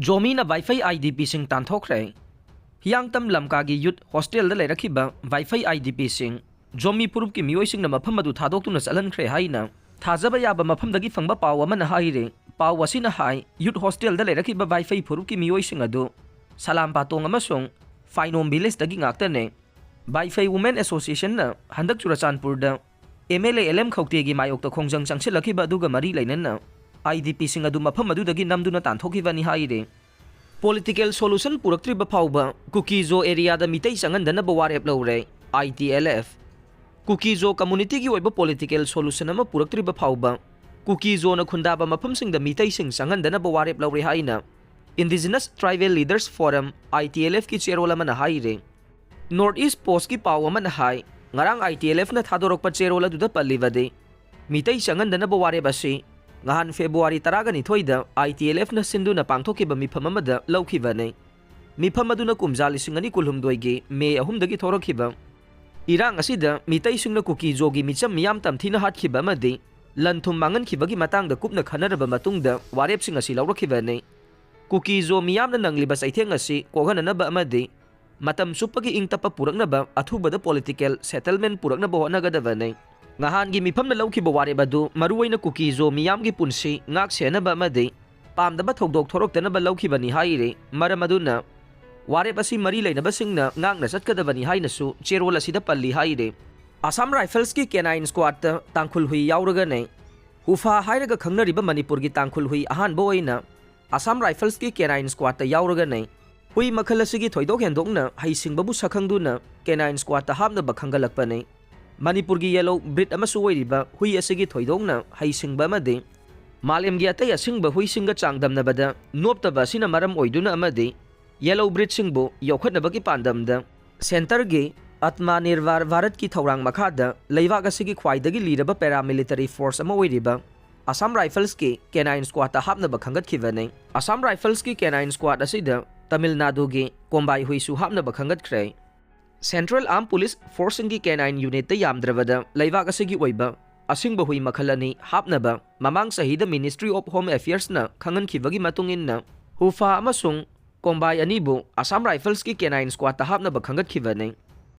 Zomina Vaiphei IDP sing Tanthokhre Hiangtam Lamkagi Youth Hostel the Lerakiba Vaiphei IDP sing Zomi Puruki Mio sing the Mapamadu Tadok to Salan Kre Haina Tazabayaba Mapam the Gifanga Pawaman Haire Pawasina High Youth Hostel the Lerakiba Vaiphei Puruki Mio sing ado Salam Patong Amasong Finom Bilis the Gingactane Vaiphei Women Association na Handak Churasanpur da MLA LM Khotegi Mayok the Kongjang Changsilakiba Duga Mari Lena IDP sing adu maphamadu dagi namduna Tanthokhibani haire Political solution Puraktribafaoba Kuki zo Areada Meetei Changhandanaba Warep Loure ITLF Kuki zo community gi oiba political solution ama Puraktribafaoba Kuki zo na khundaba mafam sing da Meetei sing Changhandanaba Warep Loure haina Indigenous Tribal Leaders Forum ITLF ki cherola man haire Northeast Post ki pawa man hai ngarang ITLF na thadorok pa cherola duda pallivade Meetei Changhandanaba Warep ase Ngahan February Yaoragani thoida ITLF na sindu na pangthokiba mifam amada lawkhibane mifam aduna kumjali singani kulhumdoige May 3 dagi thorokhiba irang asida Meetei singna Kuki jogi micham miyam tamthina hatkhiba amadi lanthum mangan khibagi matangda kupna khanaraba matungda Warep sing asi lawrakhibane Kuki jo miyam na nangliba saitheng asi kogananaba amadi matam supagi ingtapa puraknaba athubada political settlement puraknaba honagadabane Ngahan gi mifam na lawkhiba Warep adu maruwaina Kuki zo miyam gi punsi ngak senaba amadi pamdaba thodok thoroktanaba lawkhibani haire maram aduna Warep asi mari leinaba singna ngakna chatkadabani hainasu cherol asida palli haire Assam Rifles ki Canine Squadta Tangkhul hui Yaoragani Hufa hairaga khangnariba Manipur gi Tangkhul hui ahanba oina Assam Rifles ki Canine Squadta Yaoragani hui makhal asigi thoidok hendokna haisingbabu sakhangduna Canine Squadta hapnaba khangalakpane Manipur gi yellow breed amasu oiriba hui asigi thoidokna haisingba amade malem gi atay asingba hui singa changdamnabada noptaba sina maram oiduna amade yellow breed singbo yokhatnaba gi pandamda center gi Atmanirbhar Bharat ki thorang makhada leibak asigi khwaidagi liraba paramilitary force ama oiriba Assam Rifles ki Canine Squad hapnaba khangatkhibane Assam Rifles ki Canine Squad asida Tamil Nadu gi Kombai hui su hapnaba khangatkhre Central Armed Police Force ki Canine Unit ta yamdrabada leibak asigi oiba asingba hui makhalani hapnaba mamang sahida Ministry of Home Affairs na khangankhibagi matungin na Hufa amasung Kombai anibu Assam Rifles ki Canine Squad hapnaba khangatkhibane